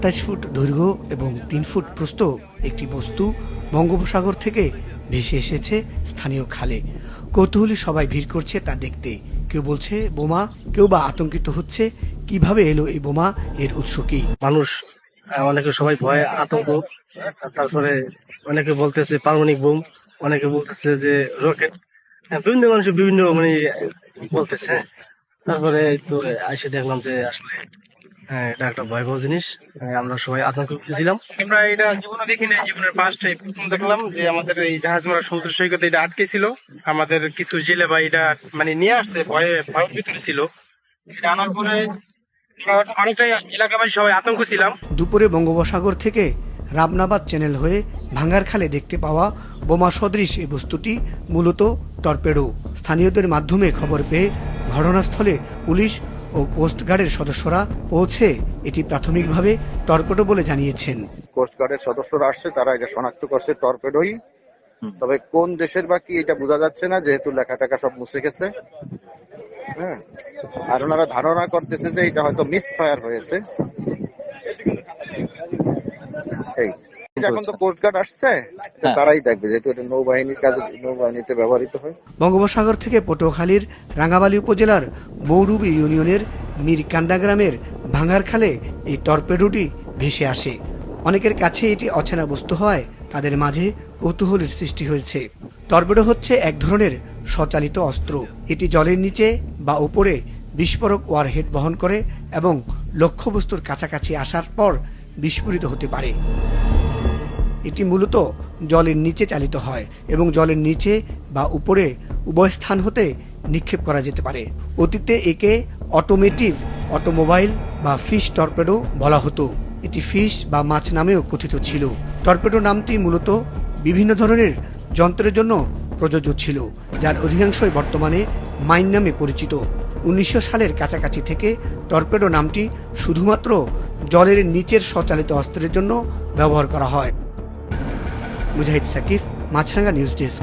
২৭ foot দৈর্ঘ্য এবং ৩ foot প্রস্থ একটি বস্তু বঙ্গোপসাগর থেকে ভেসে এসেছে স্থানীয় খালে। কৌতূহলী সবাই ভিড় করছে তা দেখতে। কেউ বলছে বোমা, কেউ বা আতঙ্কিত হচ্ছে কিভাবে এলো এই বোমা, এর উৎস কি। মানুষ অনেকে সবাই ভয়ে আতঙ্ক, তারপরে অনেকে বলতেছে পারমাণবিক বোম, অনেকে বলতেছে যে রকেট। বিভিন্ন মানুষ বিভিন্ন বলতেছে। তারপরে তো এসে দেখলাম যে আসলে এটা একটা ভয়াবহ জিনিস। আমরা সবাই আতঙ্কিত ছিলাম। আমরা এটা জীবনে দেখি নাই, জীবনের ফার্স্টে প্রথম দেখলাম যে আমাদের এই জাহাজ মারা সমুদ্র সৈকতে এটা আটকে ছিল। আমাদের কিছু জেলে ভাই এটা নিয়ে আসছে, ভয়ের ভিতরে ছিল। এটা আনার পরে অনেকটাই এলাকাবাসী সবাই আতঙ্ক ছিলাম। দুপুরে বঙ্গোপসাগর থেকে রাবনাবাদ চ্যানেল হয়ে ভাঙ্গার খালে দেখতে পাওয়া বোমা সদৃশ এই বস্তুটি মূলত টর্পেডো। স্থানীয়দের মাধ্যমে খবর পেয়ে ঘটনাস্থলে পুলিশ ও কোস্টগার্ডের সদস্যরা পৌঁছে এটি প্রাথমিকভাবে টর্পেডো বলে জানিয়েছেন। কোস্টগার্ডের সদস্যরা আসছে, তারা এটা শনাক্ত করছে টর্পেডোই। তবে কোন দেশের বা কি এটা বোঝা যাচ্ছে না, যেহেতু লেখা টেখা সব মুছে গেছে। হ্যাঁ, আর ওনারা ধারণা করতেছে যে এটা হয়তো মিস ফায়ার হয়েছে। এই এখন তো কোস্টগার্ড আসছে, তারাই দেখবে, যেহেতু এটা নৌবাহিনীর কাজে, নৌবাহিনীতে ব্যবহৃত হয়। বঙ্গোপসাগর থেকে পটুয়াখালীর রাঙ্গাবালী উপজেলার মৌরুবি ইউনিয়নের মিরকান্দা গ্রামের ভাঙ্গার খালে এই টর্পেডোটি ভেসে আসে। অনেকের কাছে এটি অচেনা বস্তু হয়, তাদের মাঝে কৌতূহলের সৃষ্টি হয়েছে। টর্পেডো হচ্ছে এক ধরনের স্বচালিত অস্ত্র। এটি জলের নিচে বা উপরে বিস্ফোরক ওয়ারহেড বহন করে এবং লক্ষ্যবস্তুর কাছাকাছি আসার পর বিস্ফোরিত হতে পারে। এটি মূলত জলের নিচে চালিত হয় এবং জলের নিচে বা উপরে উভয় স্থান হতে নিক্ষেপ করা যেতে পারে। অতীতে একে অটোমোবাইল বা ফিশ টর্পেডো বলা হতো। এটি ফিশ বা মাছ নামেও কথিত ছিল। টর্পেডো নামটি মূলত বিভিন্ন ধরনের যন্ত্রের জন্য প্রযোজ্য ছিল, যার অধিকাংশই বর্তমানে মাইন নামে পরিচিত। 1900 সালের কাছাকাছি থেকে টর্পেডো নামটি শুধুমাত্র জলের নিচের স্বচালিত অস্ত্রের জন্য ব্যবহার করা হয়। মুজাহিদ সাকিব, মাছরাঙ্গা নিউজ ডেস্ক।